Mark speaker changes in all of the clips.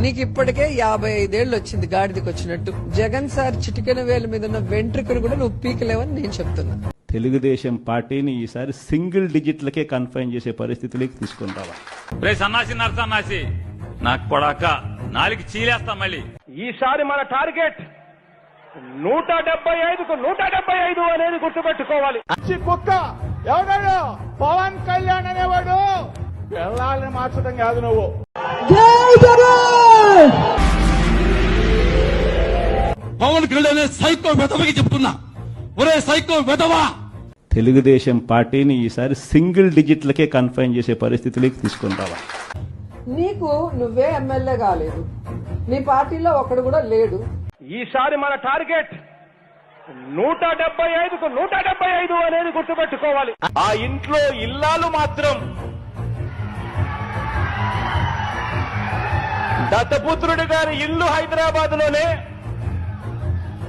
Speaker 1: నీకు ఇప్పటికే 55 ఏళ్ళు వచ్చింది గాడిదకి వచ్చినట్టు. జగన్ సార్ చిటికెన వేల మీద ఉన్న వెంట్రుకను కూడా నువ్వు పీకలేవని నేను చెప్తున్నా.
Speaker 2: తెలుగుదేశం పార్టీని ఈసారి సింగిల్ డిజిట్లకే కన్ఫైన్ చేసే పరిస్థితిలోకి తీసుకుని రావాలి.
Speaker 3: సన్నాసి నరసన్నాసి నాకు పొడాక నాలుగు చీలేస్తా. మళ్ళీ
Speaker 4: ఈసారి మన టార్గెట్ 175కు 175 అనేది గుర్తుపెట్టుకోవాలి.
Speaker 5: కుక్క ఎవడాడు? పవన్ కళ్యాణ్ అనేవాడు పిల్లల్ని మార్చడం కాదు. నువ్వు
Speaker 3: పవన్ కళ్యాణ్ సైకో వెధవకి చెప్తున్నా, ఒరే సైకో వెధవా.
Speaker 2: తెలుగుదేశం పార్టీని ఈసారి సింగిల్ డిజిట్లకే కన్ఫైన్ చేసే పరిస్థితిలోకి తీసుకుని రావాలి.
Speaker 1: నీకు నువ్వే ఎమ్మెల్యే కాలేదు, నీ పార్టీలో ఒకడు కూడా లేడు.
Speaker 4: ఈసారి మన టార్గెట్ 175కు 175 అనేది గుర్తుపెట్టుకోవాలి. ఆ ఇంట్లో ఇల్లాలు మాత్రం దత్తపుత్రుడి గారి ఇల్లు హైదరాబాద్ లోనే,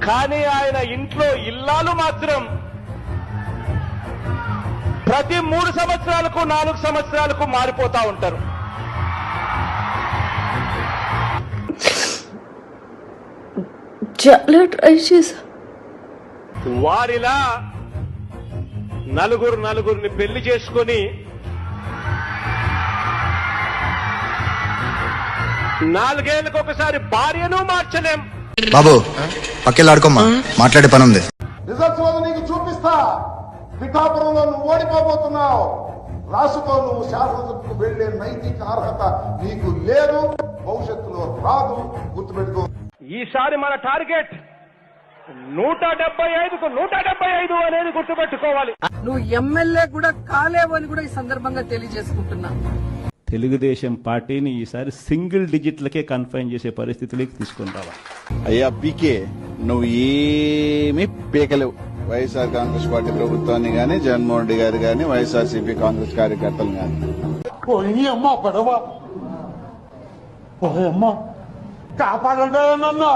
Speaker 4: కానీ ఆయన ఇంట్లో ఇల్లాలు మాత్రం ప్రతి 3 సంవత్సరాలకు 4 సంవత్సరాలకు మారిపోతా ఉంటారు.
Speaker 6: చాలా ట్రై చేశా.
Speaker 4: వారిలా నలుగురిని పెళ్లి చేసుకొని 4 ఏళ్లకు ఒకసారి భార్యను మార్చలేం.
Speaker 7: బాబు పక్కెళ్ళాడుకోమ్మా, మాట్లాడే పని ఉంది.
Speaker 5: రిజల్ట్స్ వల్ల నీకు చూపిస్తా. పిఠాపురంలో నువ్వు ఓడిపోబోతున్నావు. రాసుకో, నువ్వు శాసనసభకు వెళ్లే నైతిక అర్హత నీకు లేదు, భవిష్యత్తులో రాదు, గుర్తుపెట్టుకో.
Speaker 4: ఈసారి మన టార్గెట్ 175కు 175 అనేది గుర్తుపెట్టుకోవాలి.
Speaker 1: నువ్వు ఎమ్మెల్యే కూడా కాలేవని కూడా ఈ సందర్భంగా తెలియజేసుకుంటున్నా.
Speaker 2: తెలుగుదేశం పార్టీని ఈసారి సింగిల్ డిజిట్లకే కన్ఫైన్ చేసే పరిస్థితిలోకి తీసుకుని రావాలి.
Speaker 8: అయ్యా పీకే, నువ్వు ఏమీ పీకలేవు. వైఎస్ఆర్ కాంగ్రెస్ పార్టీ ప్రభుత్వాన్ని గాని, జగన్మోహన్ రెడ్డి గారు గాని, వైఎస్ఆర్సీపీ కాంగ్రెస్ కార్యకర్తలు గాని.
Speaker 5: అమ్మ కాపాడండి నన్ను.